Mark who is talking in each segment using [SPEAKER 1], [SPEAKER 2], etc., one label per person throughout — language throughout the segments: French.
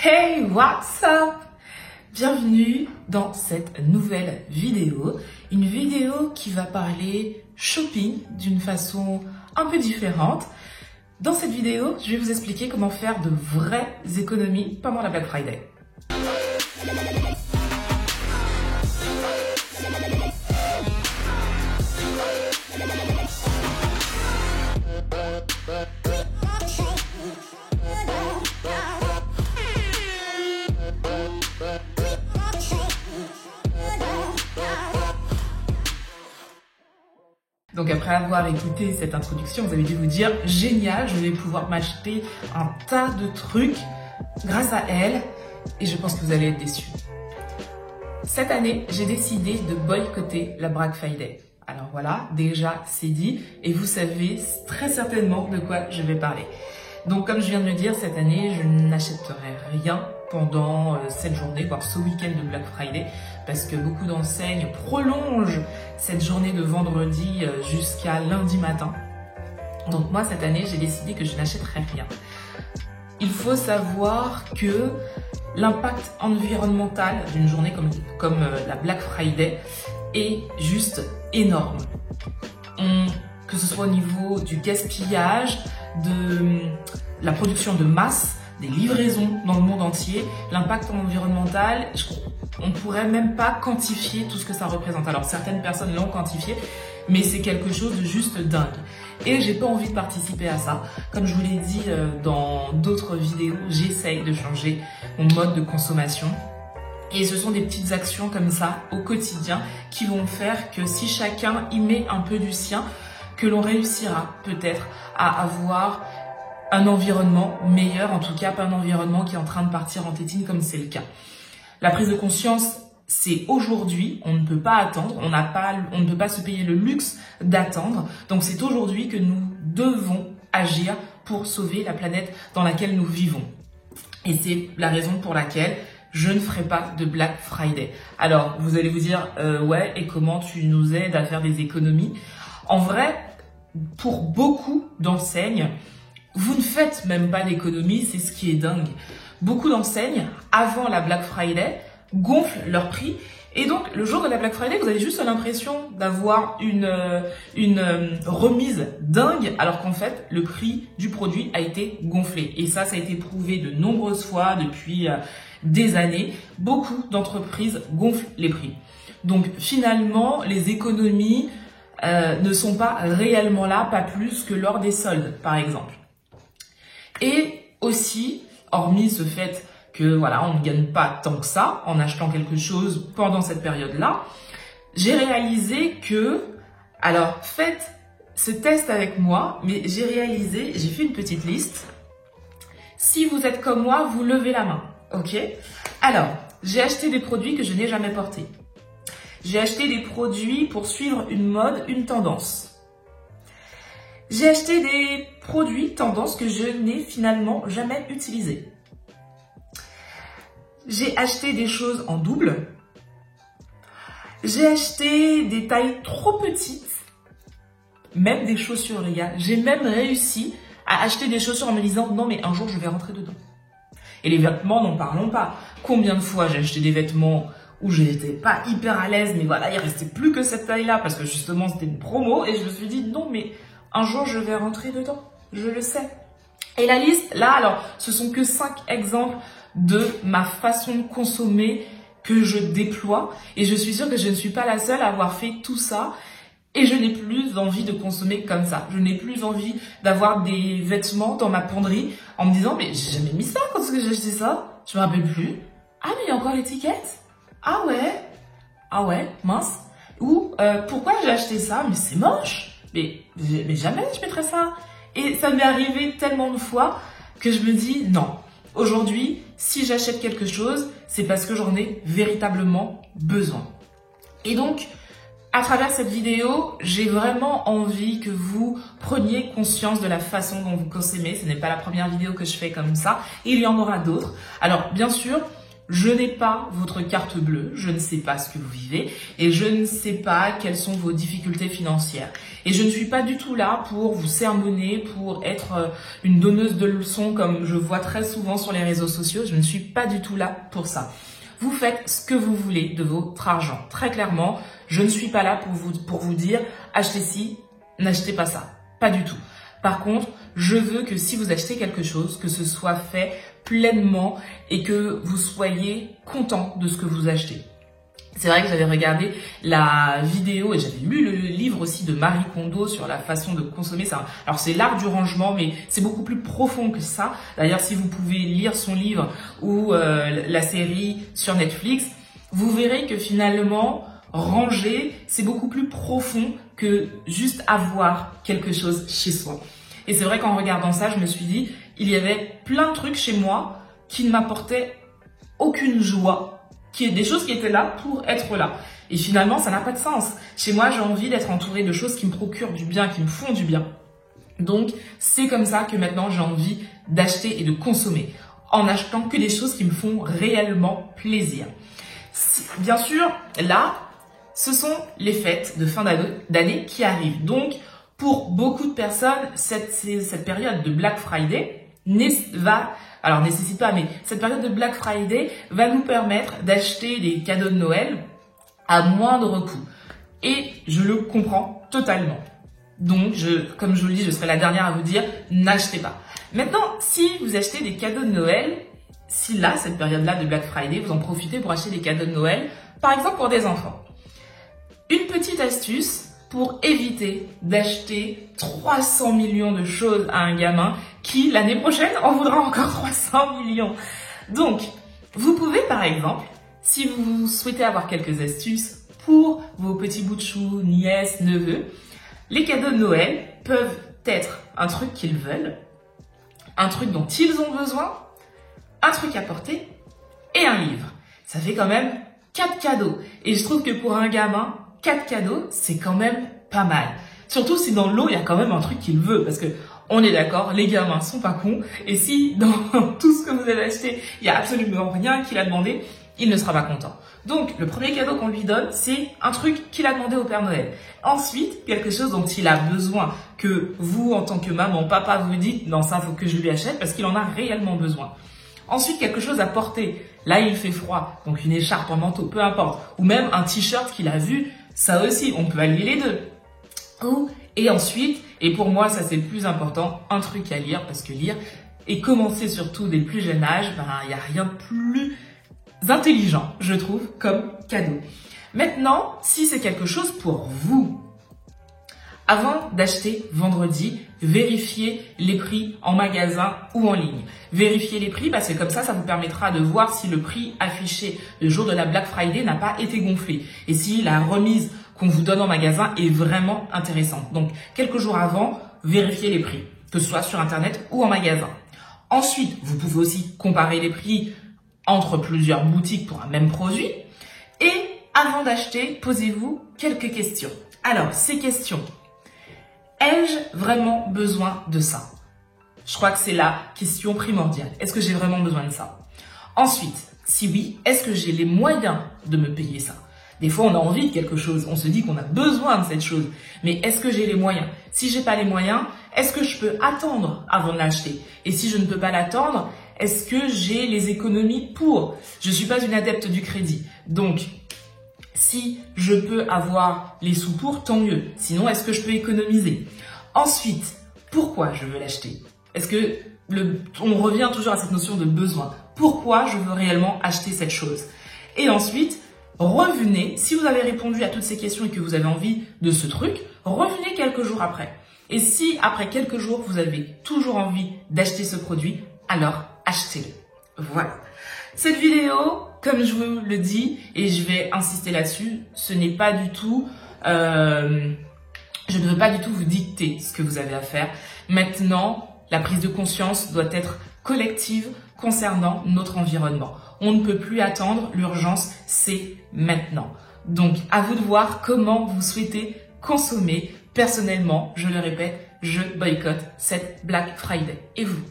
[SPEAKER 1] Hey, what's up? Bienvenue dans cette nouvelle vidéo. Une vidéo qui va parler shopping d'une façon un peu différente. Dans cette vidéo, je vais vous expliquer comment faire de vraies économies pendant la Black Friday. Donc après avoir écouté cette introduction, vous avez dû vous dire « Génial, je vais pouvoir m'acheter un tas de trucs grâce à elle » et je pense que vous allez être déçus. Cette année, j'ai décidé de boycotter la Black Friday. Alors voilà, déjà c'est dit et vous savez très certainement de quoi je vais parler. Donc comme je viens de le dire, cette année, je n'achèterai rien pendant cette journée, voire ce week-end de Black Friday, parce que beaucoup d'enseignes prolongent cette journée de vendredi jusqu'à lundi matin. Donc moi, cette année, j'ai décidé que je n'achèterai rien. Il faut savoir que l'impact environnemental d'une journée comme la Black Friday est juste énorme. Que ce soit au niveau du gaspillage, de la production de masse, des livraisons dans le monde entier, l'impact environnemental, on ne pourrait même pas quantifier tout ce que ça représente. Alors certaines personnes l'ont quantifié, mais c'est quelque chose de juste dingue. Et j'ai pas envie de participer à ça. Comme je vous l'ai dit dans d'autres vidéos, j'essaye de changer mon mode de consommation. Et ce sont des petites actions comme ça au quotidien qui vont faire que si chacun y met un peu du sien, que l'on réussira peut-être à avoir un environnement meilleur, en tout cas pas un environnement qui est en train de partir en tétine comme c'est le cas. La prise de conscience, c'est aujourd'hui, on ne peut pas attendre, on ne peut pas se payer le luxe d'attendre, donc c'est aujourd'hui que nous devons agir pour sauver la planète dans laquelle nous vivons. Et c'est la raison pour laquelle je ne ferai pas de Black Friday. Alors, vous allez vous dire, ouais, et comment tu nous aides à faire des économies? En vrai, pour beaucoup d'enseignes, vous ne faites même pas d'économies, c'est ce qui est dingue. Beaucoup d'enseignes, avant la Black Friday, gonflent leurs prix. Et donc, le jour de la Black Friday, vous avez juste l'impression d'avoir une remise dingue, alors qu'en fait, le prix du produit a été gonflé. Et ça a été prouvé de nombreuses fois depuis des années. Beaucoup d'entreprises gonflent les prix. Donc, finalement, les économies ne sont pas réellement là, pas plus que lors des soldes, par exemple. Et aussi, hormis ce fait que voilà, on ne gagne pas tant que ça en achetant quelque chose pendant cette période-là, j'ai réalisé que, alors faites ce test avec moi, mais j'ai fait une petite liste. Si vous êtes comme moi, vous levez la main, ok? Alors, j'ai acheté des produits que je n'ai jamais portés. J'ai acheté des produits pour suivre une mode, une tendance. J'ai acheté des produits tendances que je n'ai finalement jamais utilisés. J'ai acheté des choses en double. J'ai acheté des tailles trop petites. Même des chaussures, les gars. J'ai même réussi à acheter des chaussures en me disant « Non, mais un jour, je vais rentrer dedans. » Et les vêtements, n'en parlons pas. Combien de fois j'ai acheté des vêtements où je n'étais pas hyper à l'aise, mais voilà, il restait plus que cette taille-là parce que justement, c'était une promo. Et je me suis dit « Non, mais un jour, je vais rentrer dedans. Je le sais. » Et la liste, là, alors, ce sont que 5 exemples de ma façon de consommer que je déploie. Et je suis sûre que je ne suis pas la seule à avoir fait tout ça. Et je n'ai plus envie de consommer comme ça. Je n'ai plus envie d'avoir des vêtements dans ma penderie en me disant « Mais j'ai jamais mis ça quand est-ce que j'ai acheté ça? Je me rappelle plus. Ah, mais il y a encore l'étiquette? Ah ouais, mince. Ou pourquoi j'ai acheté ça? Mais c'est moche. Mais jamais je mettrais ça. » Et ça m'est arrivé tellement de fois que je me dis non. Aujourd'hui, si j'achète quelque chose, c'est parce que j'en ai véritablement besoin. Et donc, à travers cette vidéo, j'ai vraiment envie que vous preniez conscience de la façon dont vous consommez. Ce n'est pas la première vidéo que je fais comme ça. Il y en aura d'autres. Alors, bien sûr, Je n'ai pas votre carte bleue, je ne sais pas ce que vous vivez et je ne sais pas quelles sont vos difficultés financières. Et je ne suis pas du tout là pour vous sermonner, pour être une donneuse de leçons comme je vois très souvent sur les réseaux sociaux. Je ne suis pas du tout là pour ça. Vous faites ce que vous voulez de votre argent. Très clairement, je ne suis pas là pour vous dire achetez ci, n'achetez pas ça. Pas du tout. Par contre, je veux que si vous achetez quelque chose, que ce soit fait pleinement et que vous soyez content de ce que vous achetez. C'est vrai que j'avais regardé la vidéo et j'avais lu le livre aussi de Marie Kondo sur la façon de consommer ça. Alors c'est l'art du rangement, mais c'est beaucoup plus profond que ça. D'ailleurs, si vous pouvez lire son livre ou la série sur Netflix, vous verrez que finalement, ranger, c'est beaucoup plus profond que juste avoir quelque chose chez soi. Et c'est vrai qu'en regardant ça, je me suis dit, il y avait plein de trucs chez moi qui ne m'apportaient aucune joie, des choses qui étaient là pour être là. Et finalement, ça n'a pas de sens. Chez moi, j'ai envie d'être entourée de choses qui me procurent du bien, qui me font du bien. Donc, c'est comme ça que maintenant, j'ai envie d'acheter et de consommer, en achetant que des choses qui me font réellement plaisir. Bien sûr, là, ce sont les fêtes de fin d'année qui arrivent. Donc, pour beaucoup de personnes, cette période de Black Friday nécessite pas, mais cette période de Black Friday va nous permettre d'acheter des cadeaux de Noël à moindre coût. Et je le comprends totalement. Donc, comme je vous le dis, je serai la dernière à vous dire, n'achetez pas. Maintenant, si vous achetez des cadeaux de Noël, si là, cette période-là de Black Friday, vous en profitez pour acheter des cadeaux de Noël, par exemple pour des enfants. Une petite astuce pour éviter d'acheter 300 millions de choses à un gamin qui, l'année prochaine, en voudra encore 300 millions. Donc, vous pouvez, par exemple, si vous souhaitez avoir quelques astuces pour vos petits bouts de chou, nièces, neveux, les cadeaux de Noël peuvent être un truc qu'ils veulent, un truc dont ils ont besoin, un truc à porter et un livre. Ça fait quand même 4 cadeaux. Et je trouve que pour un gamin, 4 cadeaux, c'est quand même pas mal. Surtout si dans l'eau, il y a quand même un truc qu'il veut. Parce que, on est d'accord, les gamins sont pas cons. Et si dans tout ce que vous avez acheté, il n'y a absolument rien qu'il a demandé, il ne sera pas content. Donc, le premier cadeau qu'on lui donne, c'est un truc qu'il a demandé au Père Noël. Ensuite, quelque chose dont il a besoin, que vous, en tant que maman, papa, vous dites, non, ça, faut que je lui achète parce qu'il en a réellement besoin. Ensuite, quelque chose à porter. Là, il fait froid, donc une écharpe, un manteau, peu importe. Ou même un t-shirt qu'il a vu, ça aussi, on peut allier les deux. Et ensuite, et pour moi, ça c'est le plus important, un truc à lire, parce que lire, et commencer surtout dès le plus jeune âge, il n'y a rien de plus intelligent, je trouve, comme cadeau. Maintenant, si c'est quelque chose pour vous, avant d'acheter vendredi, vérifiez les prix en magasin ou en ligne. Vérifiez les prix parce que comme ça vous permettra de voir si le prix affiché le jour de la Black Friday n'a pas été gonflé et si la remise qu'on vous donne en magasin est vraiment intéressante. Donc, quelques jours avant, vérifiez les prix, que ce soit sur Internet ou en magasin. Ensuite, vous pouvez aussi comparer les prix entre plusieurs boutiques pour un même produit. Et avant d'acheter, posez-vous quelques questions. Alors, ces questions. Ai-je vraiment besoin de ça? Je crois que c'est la question primordiale. Est-ce que j'ai vraiment besoin de ça? Ensuite, si oui, est-ce que j'ai les moyens de me payer ça? Des fois, on a envie de quelque chose. On se dit qu'on a besoin de cette chose. Mais est-ce que j'ai les moyens? Si j'ai pas les moyens, est-ce que je peux attendre avant de l'acheter? Et si je ne peux pas l'attendre, est-ce que j'ai les économies pour? Je suis pas une adepte du crédit. Donc, si je peux avoir les sous pour, tant mieux. Sinon, est-ce que je peux économiser? Ensuite, pourquoi je veux l'acheter? Est-ce que on revient toujours à cette notion de besoin? Pourquoi je veux réellement acheter cette chose? Et ensuite, revenez, si vous avez répondu à toutes ces questions et que vous avez envie de ce truc, revenez quelques jours après. Et si après quelques jours, vous avez toujours envie d'acheter ce produit, alors achetez-le. Voilà. Cette vidéo, comme je vous le dis, et je vais insister là-dessus, ce n'est pas du tout... je ne veux pas du tout vous dicter ce que vous avez à faire. Maintenant, la prise de conscience doit être collective concernant notre environnement. On ne peut plus attendre, l'urgence, c'est maintenant. Donc, à vous de voir comment vous souhaitez consommer. Personnellement, je le répète, je boycotte cette Black Friday. Et vous?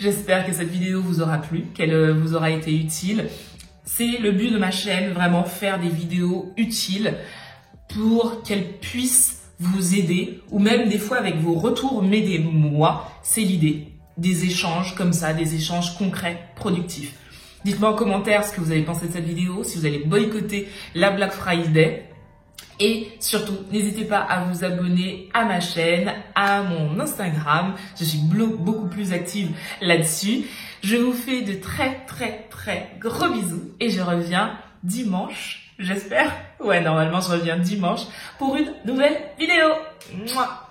[SPEAKER 1] J'espère que cette vidéo vous aura plu, qu'elle vous aura été utile. C'est le but de ma chaîne, vraiment faire des vidéos utiles pour qu'elles puissent vous aider, ou même des fois avec vos retours m'aider moi. C'est l'idée, des échanges comme ça, des échanges concrets, productifs. Dites-moi en commentaire ce que vous avez pensé de cette vidéo, si vous allez boycotter la Black Friday. Et surtout, n'hésitez pas à vous abonner à ma chaîne, à mon Instagram. Je suis beaucoup plus active là-dessus. Je vous fais de très gros bisous et je reviens dimanche, j'espère. Ouais, normalement, je reviens dimanche pour une nouvelle vidéo. Mouah.